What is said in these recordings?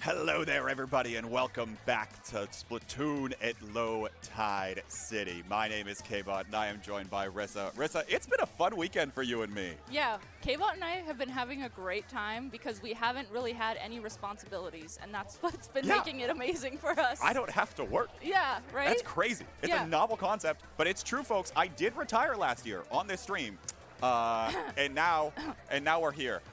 Hello there, everybody, and welcome back to Splatoon at Low Tide City. My name is K-Bot, and I am joined by Rissa. Rissa, it's been a fun weekend for you and me. Yeah, K-Bot and I have been having a great time because we haven't really had any responsibilities, and that's what's been making it amazing for us. I don't have to work. Yeah, right? That's crazy. It's a novel concept, but it's true, folks. I did retire last year on this stream, and now we're here.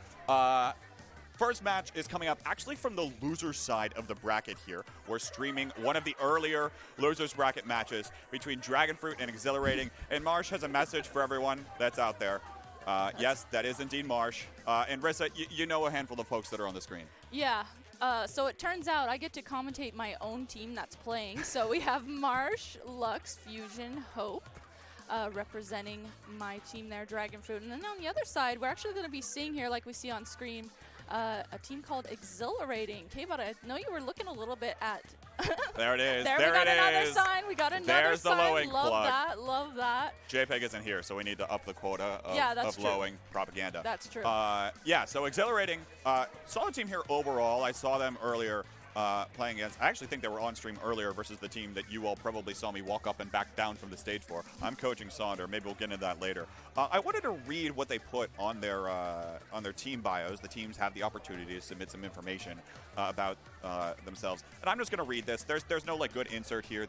First match is coming up actually from the loser's side of the bracket here. We're streaming one of the earlier loser's bracket matches between Dragonfruit and Exhilarating. And Marsh has a message for everyone that's out there. Yes, that is indeed Marsh. And Rissa, you know a handful of folks that are on the screen. Yeah. So it turns out I get to commentate my own team that's playing. So we have Marsh, Lux, Fusion, Hope. Representing my team there, Dragonfruit. And then on the other side, we're actually going to be seeing here, like we see on screen, a team called Exhilarating. K-Bot, I know you were looking a little bit at... There it is. There we got another sign. We got another There's sign. The low ink love plug. that. Love that. JPEG isn't here, so we need to up the quota of low ink propaganda. That's true. Yeah, so Exhilarating, solid team here overall. I saw them earlier. Playing against, I actually think they were on stream earlier versus the team that you all probably saw me walk up and back down from the stage for. I'm coaching Sonder. Maybe we'll get into that later. I wanted to read what they put on their team bios. The teams have the opportunity to submit some information about themselves, and I'm just going to read this. There's no like good insert here.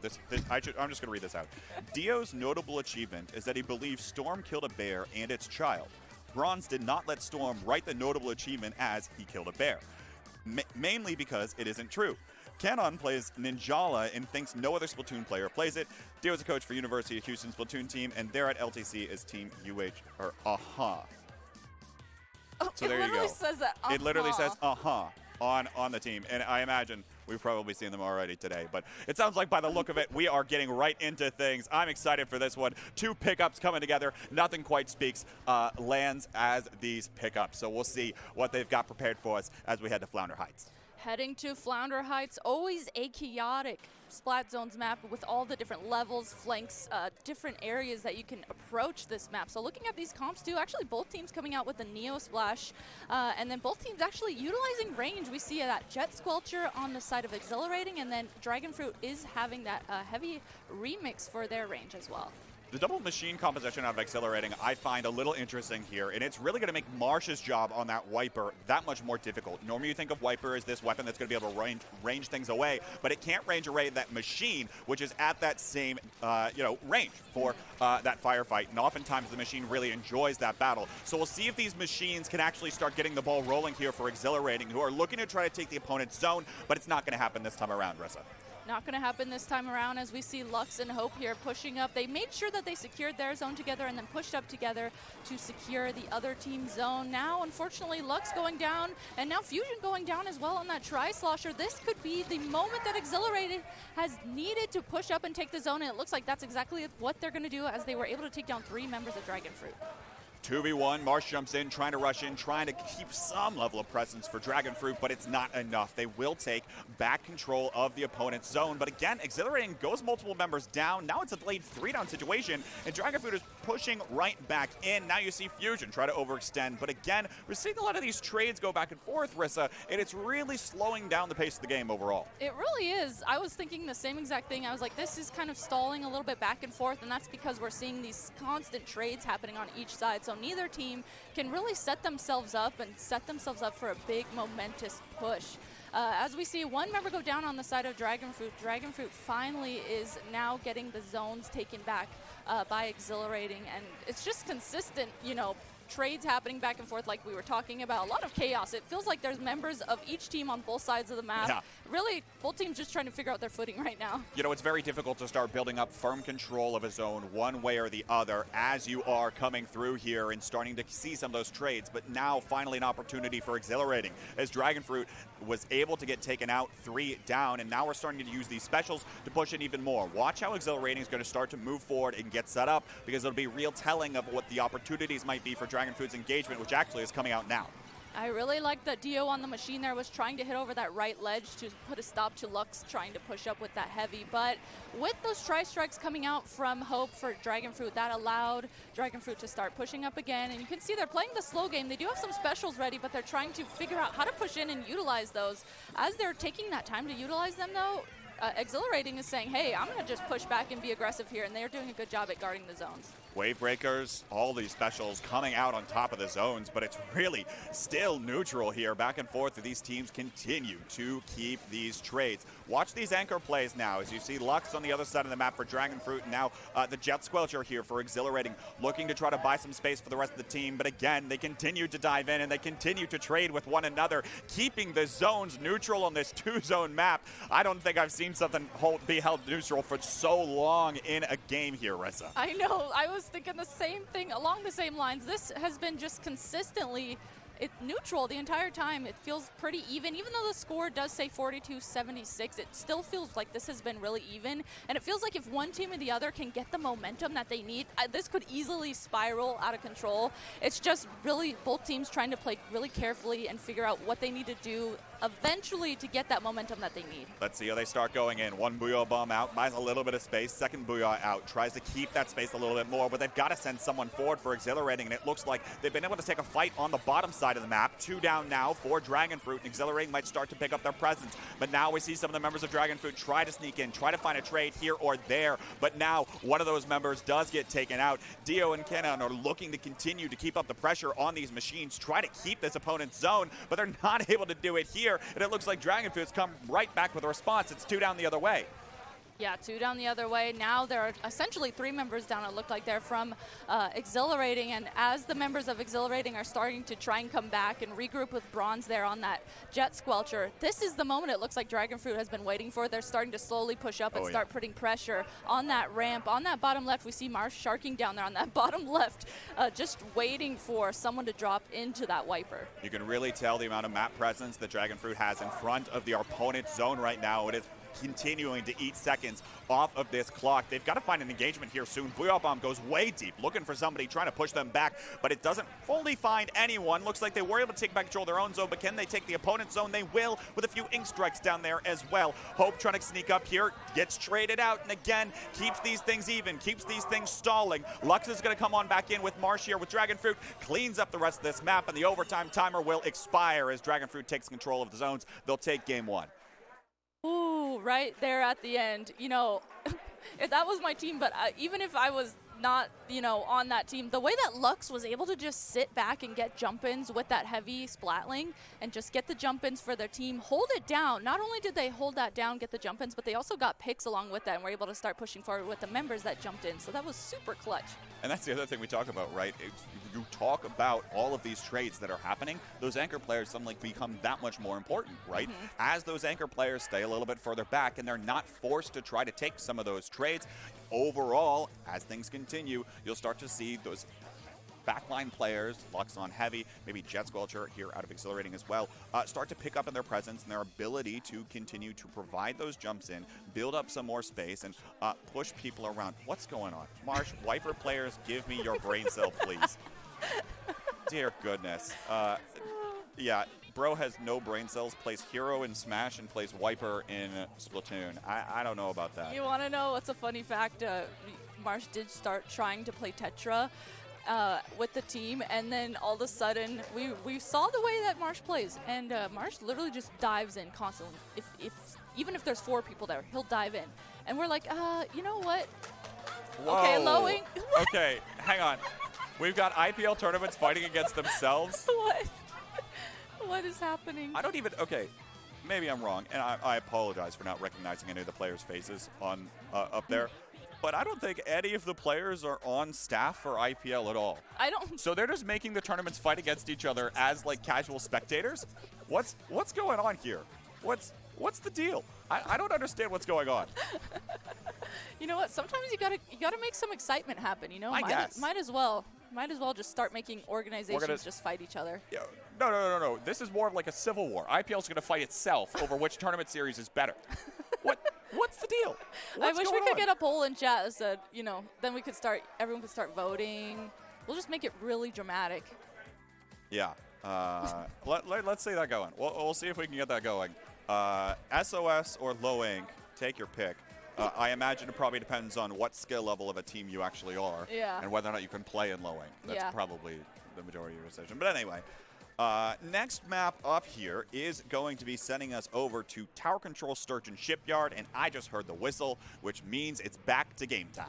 I'm just going to read this out. Dio's notable achievement is that he believes Storm killed a bear and its child. Bronze did not let Storm write the notable achievement as he killed a bear. Mainly because it isn't true. Canon plays Ninjala and thinks no other Splatoon player plays it. Dio is a coach for University of Houston Splatoon team, and there at LTC is Team UH, or AHA. So there you go. Says that, It literally says AHA on the team, and I imagine we've probably seen them already today, but it sounds like by the look of it, we are getting right into things. I'm excited for this one. Two pickups coming together. Nothing quite speaks lands as these pickups, so we'll see what they've got prepared for us as we head to Flounder Heights. Heading to Flounder Heights, always a chaotic Splat Zones map with all the different levels, flanks, different areas that you can approach this map. So looking at these comps too, actually both teams coming out with the Neo Splash, and then both teams actually utilizing range. We see that Jet Squelcher on the side of Exhilarating, and then Dragonfruit is having that heavy remix for their range as well. The double machine composition of Exhilarating I find a little interesting here, and it's really going to make Marsh's job on that Wiper that much more difficult. Normally you think of Wiper as this weapon that's going to be able to range things away, but it can't range away that machine, which is at that same range for that firefight, and oftentimes the machine really enjoys that battle. So we'll see if these machines can actually start getting the ball rolling here for Exhilarating, who are looking to try to take the opponent's zone, but it's not going to happen this time around, Rissa. Not going to happen this time around as we see Lux and Hope here pushing up. They made sure that they secured their zone together and then pushed up together to secure the other team's zone. Now, unfortunately, Lux going down and now Fusion going down as well on that Tri-Slosher. This could be the moment that Exhilarated has needed to push up and take the zone, and it looks like that's exactly what they're going to do as they were able to take down 3 members of Dragonfruit. 2v1, Marsh jumps in, trying to rush in, trying to keep some level of presence for Dragonfruit, but it's not enough. They will take back control of the opponent's zone, but again, Exhilarating goes multiple members down. Now it's a delayed 3-down situation, and Dragonfruit is pushing right back in. Now you see Fusion try to overextend, but again, we're seeing a lot of these trades go back and forth, Rissa, and it's really slowing down the pace of the game overall. It really is. I was thinking the same exact thing. I was like, this is kind of stalling a little bit back and forth, and that's because we're seeing these constant trades happening on each side. So neither team can really set themselves up for a big momentous push. As we see one member go down on the side of Dragonfruit, Dragonfruit finally is now getting the zones taken back by Exhilarating, and it's just consistent, trades happening back and forth like we were talking about. A lot of chaos. It feels like there's members of each team on both sides of the map. Yeah. Really, both teams just trying to figure out their footing right now. It's very difficult to start building up firm control of a zone one way or the other as you are coming through here and starting to see some of those trades. But now finally an opportunity for Exhilarating as Dragonfruit was able to get taken out 3 down, and now we're starting to use these specials to push it even more. Watch how Exhilarating is going to start to move forward and get set up, because it'll be real telling of what the opportunities might be for Dragonfruit's engagement, which actually is coming out now. I really like that Dio on the machine there was trying to hit over that right ledge to put a stop to Lux trying to push up with that heavy. But with those tri-strikes coming out from Hope for Dragonfruit, that allowed Dragonfruit to start pushing up again. And you can see they're playing the slow game. They do have some specials ready, but they're trying to figure out how to push in and utilize those. As they're taking that time to utilize them, though, Exhilarating is saying, hey, I'm going to just push back and be aggressive here, and they're doing a good job at guarding the zones. Wave breakers, all these specials coming out on top of the zones, but it's really still neutral here. Back and forth, these teams continue to keep these trades. Watch these anchor plays now as you see Lux on the other side of the map for Dragonfruit, and now the Jet Squelcher here for Exhilarating, looking to try to buy some space for the rest of the team. But again, they continue to dive in and they continue to trade with one another, keeping the zones neutral on this two-zone map. I don't think I've seen something be held neutral for so long in a game here, Ressa. I know. I was thinking the same thing along the same lines. This has been just consistently neutral the entire time. It feels pretty even though the score does say 42-76. It still feels like this has been really even, and it feels like if one team or the other can get the momentum that they need, this could easily spiral out of control. It's just really both teams trying to play really carefully and figure out what they need to do eventually to get that momentum that they need. Let's see how they start going in. One Booyah bomb out, buys a little bit of space. Second Booyah out, tries to keep that space a little bit more, but they've got to send someone forward for Exhilarating, and it looks like they've been able to take a fight on the bottom side of the map. 2 down now for Dragonfruit, and Exhilarating might start to pick up their presence, but now we see some of the members of Dragonfruit try to sneak in, try to find a trade here or there, but now one of those members does get taken out. Dio and Kenan are looking to continue to keep up the pressure on these machines, try to keep this opponent's zone, but they're not able to do it here, and it looks like Dragonfruit's come right back with a response. It's 2 down the other way. Yeah, 2 down the other way. Now there are essentially 3 members down, it looked like they're from Exhilarating, and as the members of Exhilarating are starting to try and come back and regroup with Bronze there on that Jet Squelcher, this is the moment it looks like Dragonfruit has been waiting for. They're starting to slowly push up and start putting pressure on that ramp. On that bottom left, we see Marsh sharking down there on that bottom left, just waiting for someone to drop into that wiper. You can really tell the amount of map presence that Dragonfruit has in front of the opponent's zone right now. It is continuing to eat seconds off of this clock. They've got to find an engagement here soon. Booyah Bomb goes way deep, looking for somebody, trying to push them back, but it doesn't fully find anyone. Looks like they were able to take back control of their own zone, but can they take the opponent's zone? They will, with a few ink strikes down there as well. Hope trying to sneak up here, gets traded out, and again, keeps these things even, keeps these things stalling. Lux is going to come on back in with Marsh here with Dragonfruit, cleans up the rest of this map, and the overtime timer will expire as Dragonfruit takes control of the zones. They'll take game 1. Ooh, right there at the end. You know, if that was my team, but even if I was not, you know, on that team, the way that Lux was able to just sit back and get jump-ins with that heavy splatling and just get the jump-ins for their team, hold it down. Not only did they hold that down, get the jump-ins, but they also got picks along with that and were able to start pushing forward with the members that jumped in. So that was super clutch. And that's the other thing we talk about, right? You talk about all of these trades that are happening, those anchor players suddenly become that much more important, right? Mm-hmm. As those anchor players stay a little bit further back and they're not forced to try to take some of those trades, overall, as things continue, you'll start to see those backline players, Lux on heavy, maybe Jet Squelcher here out of Exhilarating as well, start to pick up in their presence and their ability to continue to provide those jumps in, build up some more space, and push people around. What's going on? Marsh, Wiper players, give me your brain cell, please. Dear goodness. Yeah, bro has no brain cells, plays hero in Smash, and plays Wiper in Splatoon. I don't know about that. You want to know what's a funny fact? Marsh did start trying to play Tetra with the team, and then all of a sudden we saw the way that Marsh plays, and Marsh literally just dives in constantly. Even if there's 4 people there, he'll dive in. And we're like, you know what? Whoa. Okay, low ink. Okay, hang on. We've got IPL tournaments fighting against themselves. What? What is happening? I don't even, okay, maybe I'm wrong, and I apologize for not recognizing any of the players' faces on up there, but I don't think any of the players are on staff for IPL at all. I don't. So they're just making the tournaments fight against each other as like casual spectators? What's going on here? What's the deal? I don't understand what's going on. You know what? Sometimes you gotta make some excitement happen. You know, I guess. Might as well just start making organizations just fight each other. Yeah, no. This is more of like a civil war. IPL's going to fight itself over which tournament series is better. What's the deal? I wish we could get a poll in chat that said, you know, then everyone could start voting. We'll just make it really dramatic. Yeah. Let's see that going. We'll see if we can get that going. SOS or low ink, take your pick. I imagine it probably depends on what skill level of a team you actually are, and whether or not you can play in low ink. That's probably the majority of your decision. But anyway, next map up here is going to be sending us over to Tower Control Sturgeon Shipyard, and I just heard the whistle, which means it's back to game time.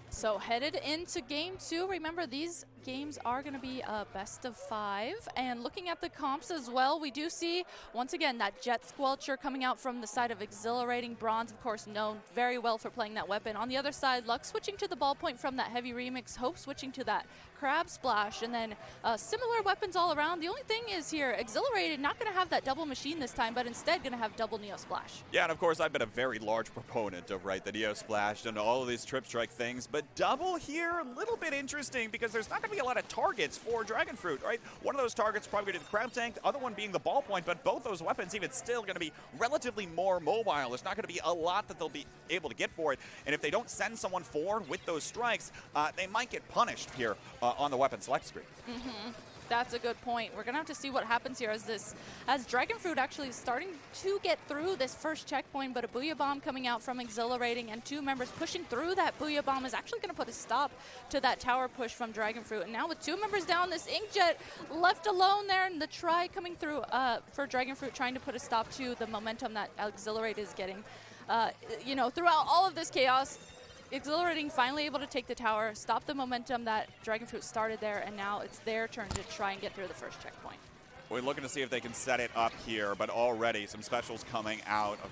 So headed into game 2, remember these games are going to be a best of 5. And looking at the comps as well, we do see, once again, that Jet Squelcher coming out from the side of Exhilarating. Bronze, of course, known very well for playing that weapon. On the other side, Lux switching to the ballpoint from that Heavy Remix. Hope switching to that Crab Splash. And then similar weapons all around. The only thing is here, Exhilarated not going to have that double machine this time, but instead going to have double Neo Splash. Yeah, and of course, I've been a very large proponent of, the Neo Splash and all of these Trip Strike things. But double here, a little bit interesting because there's not going to be a lot of targets for Dragonfruit, right? One of those targets probably going to be the Crab Tank, the other one being the Ballpoint, but both those weapons even still going to be relatively more mobile. There's not going to be a lot that they'll be able to get for it, and if they don't send someone forward with those strikes, they might get punished here on the weapon select screen. That's a good point. We're going to have to see what happens here as Dragonfruit actually is starting to get through this first checkpoint, but a Booyah Bomb coming out from Exhilarating and 2 members pushing through that Booyah Bomb is actually going to put a stop to that tower push from Dragonfruit. And now with 2 members down, this Inkjet left alone there, and the try coming through for Dragonfruit trying to put a stop to the momentum that Exhilarate is getting. Throughout all of this chaos, Exhilarating finally able to take the tower, stop the momentum that Dragonfruit started there, and now it's their turn to try and get through the first checkpoint. We're looking to see if they can set it up here, but already some specials coming out of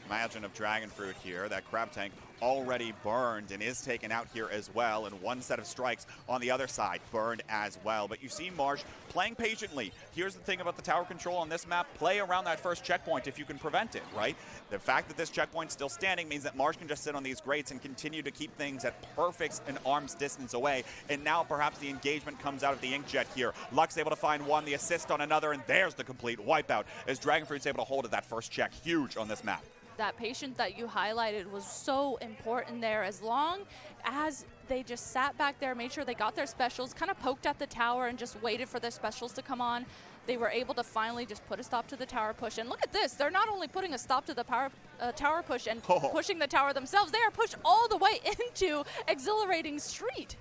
Dragonfruit here. That Crab Tank already burned and is taken out here as well, and one set of strikes on the other side burned as well. But you see Marsh playing patiently. Here's the thing about the tower control on this map: play around that first checkpoint if you can prevent it, right? The fact that this checkpoint's still standing means that Marsh can just sit on these grates and continue to keep things at perfect an arm's distance away. And now perhaps the engagement comes out of the Inkjet here. Lux able to find one, the assist on another, and there's the complete wipeout as Dragonfruit's able to hold at that first check. Huge on this map. That patience that you highlighted was so important there. As long as they just sat back there, made sure they got their specials, kind of poked at the tower and just waited for their specials to come on, they were able to finally just put a stop to the tower push. And look at this. They're not only putting a stop to the tower push and pushing the tower themselves, they are pushed all the way into Exhilarating Street.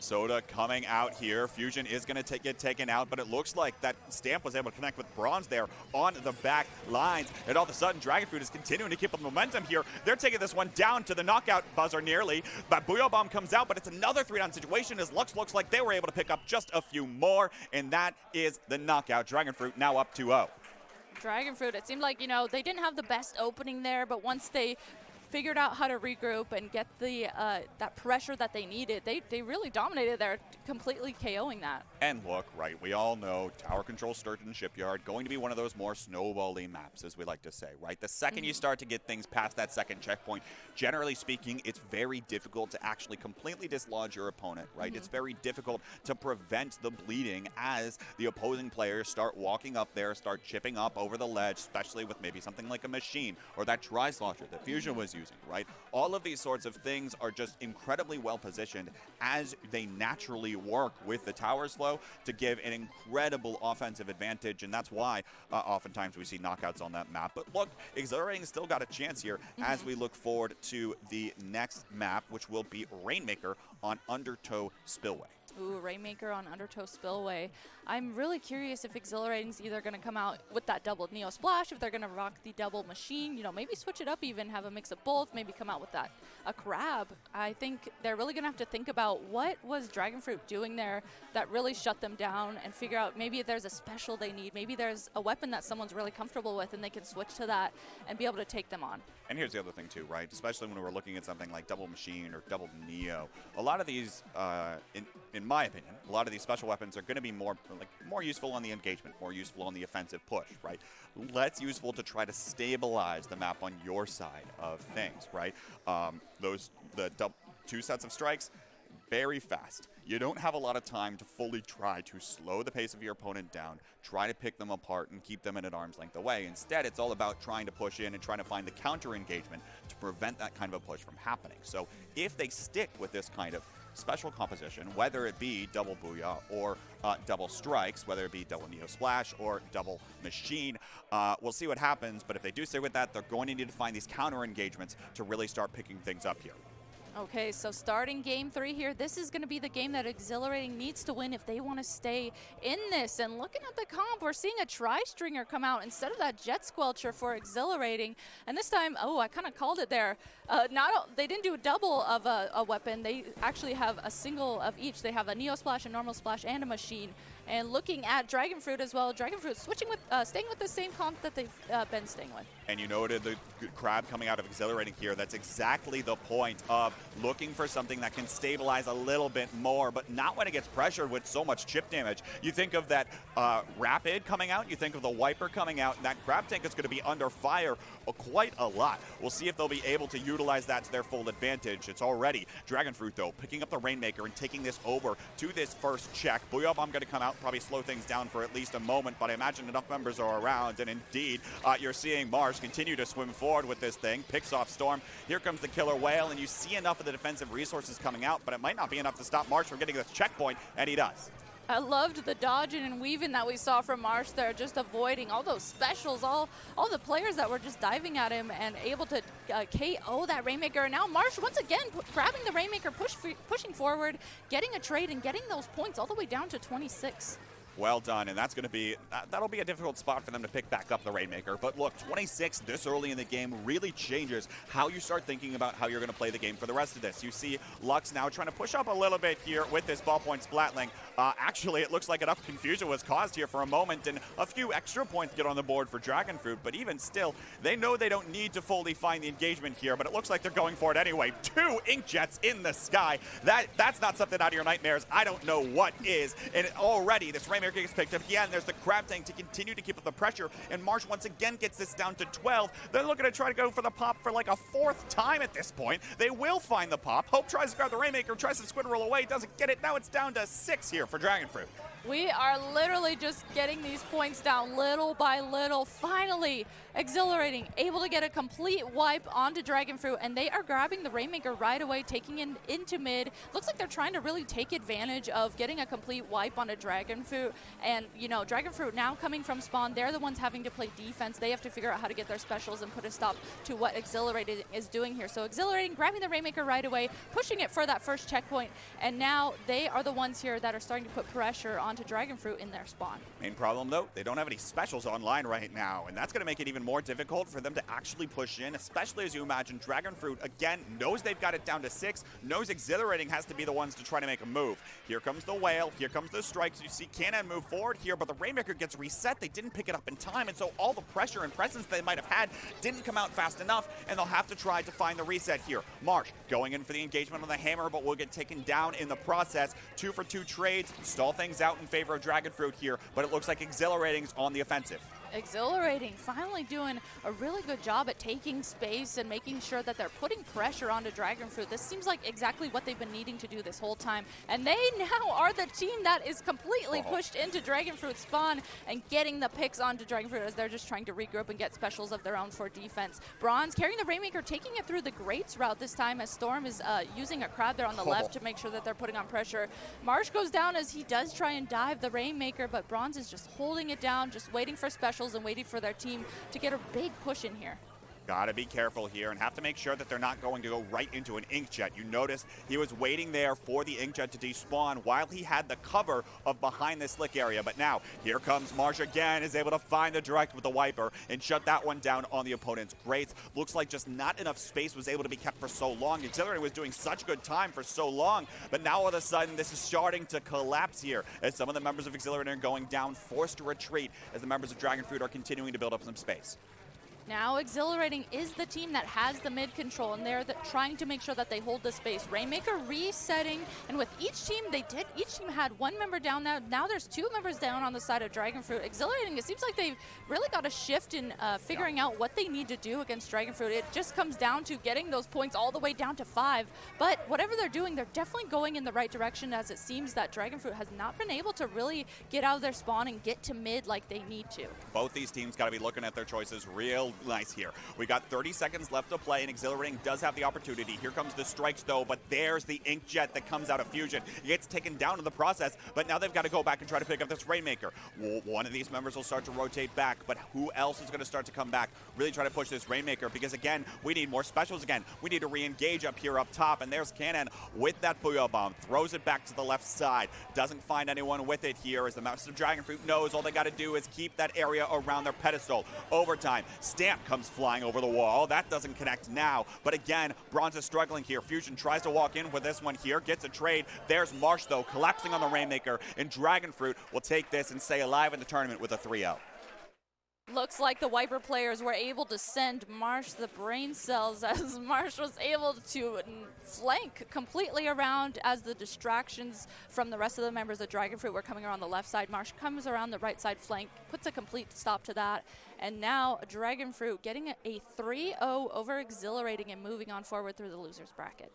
Soda coming out here. Fusion is going to get taken out, but it looks like that Stamp was able to connect with Bronze there on the back lines. And all of a sudden, Dragonfruit is continuing to keep up momentum here. They're taking this one down to the knockout buzzer nearly. But Booyah Bomb comes out, but it's another 3-down situation as Lux looks like they were able to pick up just a few more. And that is the knockout. Dragonfruit now up 2-0. Dragonfruit, it seemed like, they didn't have the best opening there, but once they figured out how to regroup and get the that pressure that they needed, they really dominated there, completely KOing that. And look, right, we all know Tower Control Sturgeon Shipyard going to be one of those more snowball-y maps, as we like to say, right? The second you start to get things past that second checkpoint, generally speaking, it's very difficult to actually completely dislodge your opponent, right? It's very difficult to prevent the bleeding as the opposing players start walking up there, start chipping up over the ledge, especially with maybe something like a machine or that Tri-Slosher that Fusion was using, right? All of these sorts of things are just incredibly well positioned as they naturally work with the towers flow to give an incredible offensive advantage, and that's why oftentimes we see knockouts on that map. But look, Exhilarating still got a chance here as we look forward to the next map, which will be Rainmaker on Undertow Spillway. Ooh, Rainmaker on Undertow Spillway. I'm really curious if Exhilarating's either going to come out with that double Neo Splash, if they're going to rock the double machine, maybe switch it up even, have a mix of both, maybe come out with a crab. I think they're really going to have to think about what was Dragonfruit doing there that really shut them down, and figure out maybe if there's a special they need, maybe there's a weapon that someone's really comfortable with and they can switch to that and be able to take them on. And here's the other thing too, right? Especially when we're looking at something like double machine or double Neo, a lot of these, in my opinion, a lot of these special weapons are going to be more useful on the engagement, more useful on the offensive push, right? Less useful to try to stabilize the map on your side of things, right? The 2 sets of strikes, very fast. You don't have a lot of time to fully try to slow the pace of your opponent down, try to pick them apart and keep them at arm's length away. Instead, it's all about trying to push in and trying to find the counter engagement to prevent that kind of a push from happening. So if they stick with this kind of special composition, whether it be double Booyah or double strikes, whether it be double Neo Splash or double Machine. We'll see what happens, but if they do stay with that, they're going to need to find these counter engagements to really start picking things up here. Okay, so starting game 3 here, this is going to be the game that Exhilarating needs to win if they want to stay in this. And looking at the comp, we're seeing a Tri-Stringer come out instead of that Jet Squelcher for Exhilarating. And this time, I kind of called it there. They didn't do a double of a weapon. They actually have a single of each. They have a Neo Splash, a Normal Splash, and a Machine. And looking at Dragonfruit as well, Dragonfruit staying with the same comp that they've been staying with. And you noted the crab coming out of Exhilarating here. That's exactly the point of looking for something that can stabilize a little bit more, but not when it gets pressured with so much chip damage. You think of that Rapid coming out, you think of the Wiper coming out, and that crab tank is going to be under fire quite a lot. We'll see if they'll be able to utilize that to their full advantage. It's already Dragonfruit, though, picking up the Rainmaker and taking this over to this first check. Booyah Bomb going to come out, probably slow things down for at least a moment, but I imagine enough members are around, and indeed, you're seeing Marsh continue to swim forward with this thing, picks off Storm. Here comes the Killer Whale, and you see enough of the defensive resources coming out, but it might not be enough to stop Marsh from getting this checkpoint, and he does. I loved the dodging and weaving that we saw from Marsh there, just avoiding all those specials, all the players that were just diving at him and able to KO that Rainmaker. And now Marsh, once again, grabbing the Rainmaker, pushing forward, getting a trade and getting those points all the way down to 26. Well done, and that's going to be, that'll be a difficult spot for them to pick back up the Rainmaker. But look, 26 this early in the game really changes how you start thinking about how you're going to play the game for the rest of this. You see Lux now trying to push up a little bit here with this ballpoint Splatling. Actually, it looks like enough confusion was caused here for a moment, and a few extra points get on the board for Dragonfruit. But even still, they know they don't need to fully find the engagement here, but it looks like they're going for it anyway. 2 Inkjets in the sky. That's not something out of your nightmares. I don't know what is. And already, this Rainmaker gets picked up again. There's the Crab Tank to continue to keep up the pressure, and Marsh once again gets this down to 12. They're looking to try to go for the pop for like a 4th time at this point. They will find the pop. Hope tries to grab the Rainmaker, tries to squid roll away, doesn't get it. Now it's down to 6 here for Dragonfruit. We are literally just getting these points down little by little. Finally, Exhilarating, able to get a complete wipe onto Dragonfruit, and they are grabbing the Rainmaker right away, taking it into mid. Looks like they're trying to really take advantage of getting a complete wipe onto Dragonfruit. And, you know, Dragonfruit now coming from spawn, they're the ones having to play defense. They have to figure out how to get their specials and put a stop to what Exhilarating is doing here. So Exhilarating, grabbing the Rainmaker right away, pushing it for that first checkpoint, and now they are the ones here that are starting to put pressure onto Dragonfruit in their spawn. Main problem, though, they don't have any specials online right now, and that's going to make it even more difficult for them to actually push in, especially as you imagine Dragonfruit, again, knows they've got it down to 6, knows Exhilarating has to be the ones to try to make a move. Here comes the Whale, here comes the strikes. You see Cannon move forward here, but the Rainmaker gets reset. They didn't pick it up in time, and so all the pressure and presence they might have had didn't come out fast enough, and they'll have to try to find the reset here. Marsh going in for the engagement on the hammer, but will get taken down in the process. 2 for 2 trades, stall things out in favor of Dragonfruit here, but it looks like Exhilarating's on the offensive. Exhilarating, finally doing a really good job at taking space and making sure that they're putting pressure onto Dragonfruit. This seems like exactly what they've been needing to do this whole time. And they now are the team that is completely pushed into Dragonfruit spawn and getting the picks onto Dragonfruit as they're just trying to regroup and get specials of their own for defense. Bronze carrying the Rainmaker, taking it through the Grates route this time as Storm is using a crowd there on the left to make sure that they're putting on pressure. Marsh goes down as he does try and dive the Rainmaker, but Bronze is just holding it down, just waiting for specials and waiting for their team to get a big push in here. Gotta be careful here and have to make sure that they're not going to go right into an Inkjet. You notice he was waiting there for the Inkjet to despawn while he had the cover of behind this slick area. But now, here comes Marsh again, is able to find the direct with the Wiper and shut that one down on the opponent's Grates. Looks like just not enough space was able to be kept for so long. Exhilarating was doing such good time for so long, but now all of a sudden this is starting to collapse here as some of the members of Exhilarating are going down, forced to retreat as the members of Dragonfruit are continuing to build up some space. Now Exhilarating is the team that has the mid control, and they're trying to make sure that they hold the space. Rainmaker resetting, and with each team had one member down there. Now there's 2 members down on the side of Dragonfruit. Exhilarating, it seems like they've really got a shift in figuring out what they need to do against Dragonfruit. It just comes down to getting those points all the way down to 5. But whatever they're doing, they're definitely going in the right direction, as it seems that Dragonfruit has not been able to really get out of their spawn and get to mid like they need to. Both these teams got to be looking at their choices real nice here. We got 30 seconds left to play, and Exhilarating does have the opportunity. Here comes the strikes, though, but there's the Inkjet that comes out of Fusion. He gets taken down in the process, but now they've got to go back and try to pick up this Rainmaker. One of these members will start to rotate back, but who else is going to start to come back? Really try to push this Rainmaker, because, again, we need more specials again. We need to re-engage up here up top, and there's Cannon with that Booyah Bomb. Throws it back to the left side. Doesn't find anyone with it here, as the Master of Dragonfruit knows all they got to do is keep that area around their pedestal. Overtime. Stamp comes flying over the wall. That doesn't connect now. But again, Bronze is struggling here. Fusion tries to walk in with this one here. Gets a trade. There's Marsh, though, collapsing on the Rainmaker. And Dragonfruit will take this and stay alive in the tournament with a 3-0. Looks like the Wiper players were able to send Marsh the brain cells, as Marsh was able to flank completely around as the distractions from the rest of the members of Dragonfruit were coming around the left side. Marsh comes around the right side flank, puts a complete stop to that, and now Dragonfruit getting a 3-0 over Exhilarating and moving on forward through the losers bracket.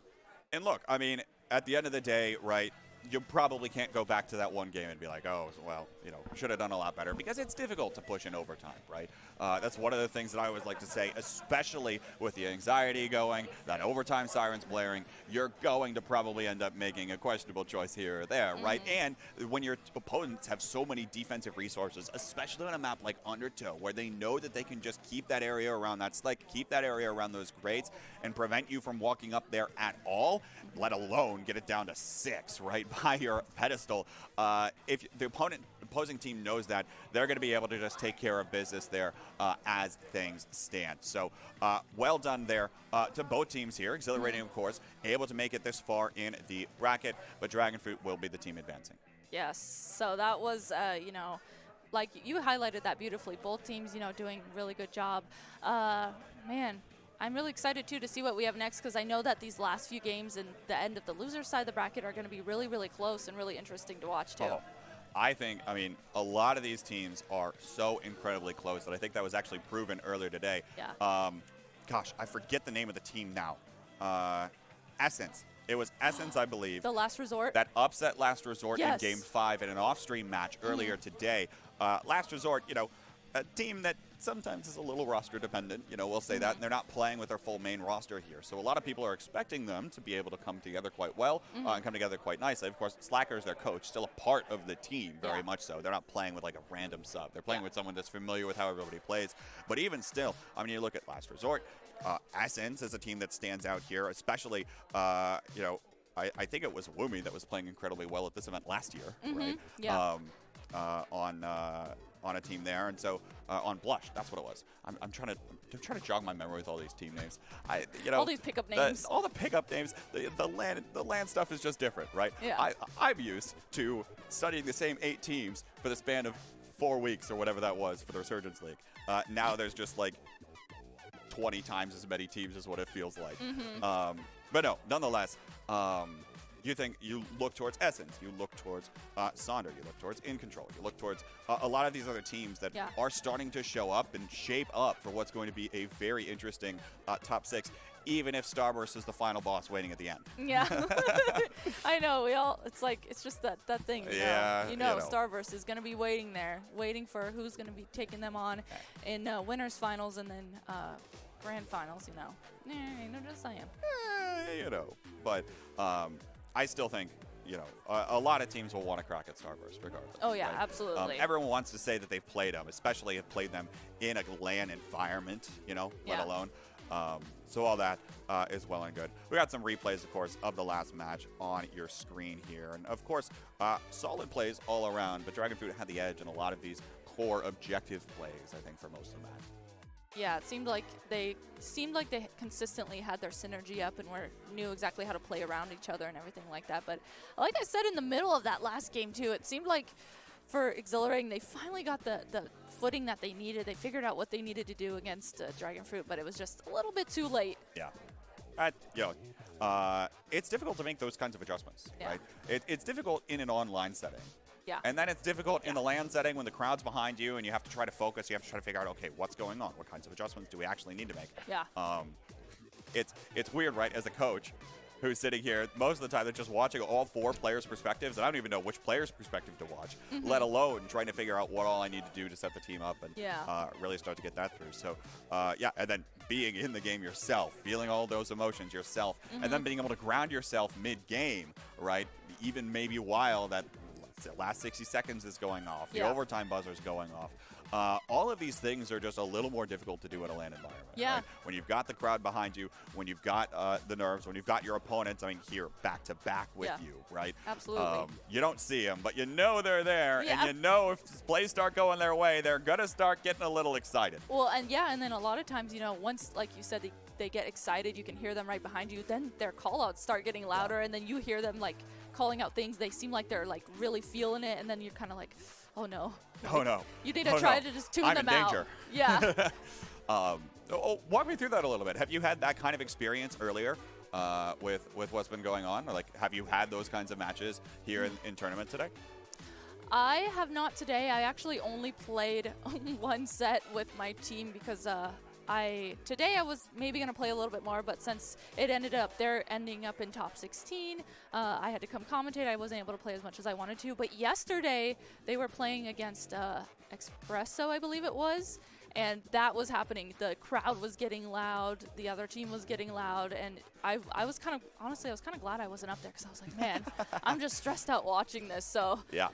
And look, I mean, at the end of the day, right, you probably can't go back to that one game and be like, oh, well, you know, should have done a lot better, because it's difficult to push in overtime, right? That's one of the things that I always like to say, especially with the anxiety going, that overtime sirens blaring, you're going to probably end up making a questionable choice here or there, right? And when your opponents have so many defensive resources, especially on a map like Undertow, where they know that they can just keep that area around that slick, keep that area around those grates, and prevent you from walking up there at all, let alone get it down to 6, right, by your pedestal. If the opposing team knows that, they're going to be able to just take care of business there as things stand. So well done there to both teams here. Exhilarating, of course, able to make it this far in the bracket, but Dragonfruit will be the team advancing. Yes, so that was, you know, like you highlighted that beautifully. Both teams, you know, doing a really good job. Man, I'm really excited, too, to see what we have next, because I know that these last few games and the end of the loser side of the bracket are going to be really, really close and really interesting to watch, too. I think, I mean, a lot of these teams are so incredibly close that I think that was actually proven earlier today. Yeah. Gosh, I forget the name of the team now. Essence. It was Essence, I believe. The Last Resort. That upset Last Resort Yes. in Game 5 in an off-stream match earlier today. Last Resort, you know, a team that sometimes is a little roster dependent, you know, we'll say that, and they're not playing with their full main roster here. So a lot of people are expecting them to be able to come together quite well and come together quite nicely. Of course, Slacker is their coach, still a part of the team, very much so. They're not playing with like a random sub. They're playing with someone that's familiar with how everybody plays. But even still, I mean, you look at Last Resort, Essence is a team that stands out here, especially, you know, I think it was Woomy that was playing incredibly well at this event last year, right? Yeah. On a team there, and so on Blush, that's what it was. I'm trying to jog my memory with all these team names. You know, all these pickup names. All the pickup names. The land stuff is just different, right? Yeah. I'm used to studying the same 8 teams for the span of 4 weeks or whatever that was for the Resurgence League. Now there's just like 20 times as many teams is what it feels like. But no, nonetheless. You look towards Essence, you look towards Sonder, you look towards In Control, you look towards a lot of these other teams that are starting to show up and shape up for what's going to be a very interesting top 6, even if Starburst is the final boss waiting at the end. Yeah, I know. It's just that thing. You know, Starburst is going to be waiting there, waiting for who's going to be taking them on in winners finals and then grand finals. You know, just saying. You know, but. I still think, you know, a lot of teams will want to crack at Starburst regardless. Oh, yeah, right? absolutely. Everyone wants to say that they've played them, especially have played them in a LAN environment, you know, let alone. So all that is well and good. We got some replays, of course, of the last match on your screen here. And, of course, solid plays all around, but Dragonfruit had the edge in a lot of these core objective plays, I think, for most of the match. Yeah, it seemed like they consistently had their synergy up and knew exactly how to play around each other and everything like that. But like I said in the middle of that last game too, it seemed like for Exhilarating, they finally got the footing that they needed. They figured out what they needed to do against Dragonfruit, but it was just a little bit too late. Yeah. It's difficult to make those kinds of adjustments, right? It's difficult in an online setting. Yeah. And then it's difficult in the LAN setting when the crowd's behind you and you have to try to focus. You have to try to figure out, okay, what's going on? What kinds of adjustments do we actually need to make? Yeah. It's weird, right, as a coach who's sitting here most of the time. They're just watching all 4 players' perspectives, and I don't even know which player's perspective to watch, let alone trying to figure out what all I need to do to set the team up and really start to get that through. So, and then being in the game yourself, feeling all those emotions yourself, and then being able to ground yourself mid-game, right? Even maybe while that last 60 seconds is going off, the overtime buzzer is going off. All of these things are just a little more difficult to do in a LAN environment. Yeah. Right? When you've got the crowd behind you, when you've got the nerves, when you've got your opponents, here, back to back with you, right? Absolutely. You don't see them, but you know they're there, and you know if plays start going their way, they're going to start getting a little excited. Well, and then a lot of times, once, like you said, they get excited, you can hear them right behind you, then their call-outs start getting louder, and then you hear them, like, calling out things. They seem like they're, like, really feeling it, and then you're kind of like, oh, no. Oh, no. You need to try to just tune them out. I'm in danger. Yeah. Walk me through that a little bit. Have you had that kind of experience earlier with what's been going on? Or, like, have you had those kinds of matches here in tournament today? I have not today. I actually only played one set with my team because today I was maybe going to play a little bit more, but since it they're ending up in top 16, I had to come commentate. I wasn't able to play as much as I wanted to. But yesterday, they were playing against Espresso, I believe it was, and that was happening. The crowd was getting loud. The other team was getting loud, and I was kind of, honestly, I was kind of glad I wasn't up there because I was like, man, I'm just stressed out watching this. So yeah,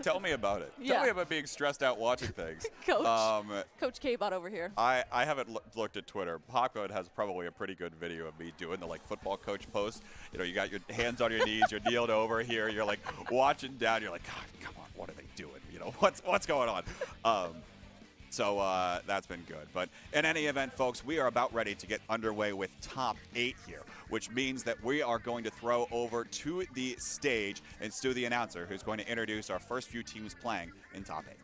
tell me about it. Tell me about being stressed out watching things. Coach K-Bot over here. I haven't looked at Twitter. Popcode has probably a pretty good video of me doing the like football coach post. You got your hands on your knees, you're kneeled over here, you're like watching down, you're like, God, come on, what are they doing? What's going on? So that's been good. But in any event, folks, we are about ready to get underway with top 8 here, which means that we are going to throw over to the stage and Stu, the announcer, who's going to introduce our first few teams playing in top 8.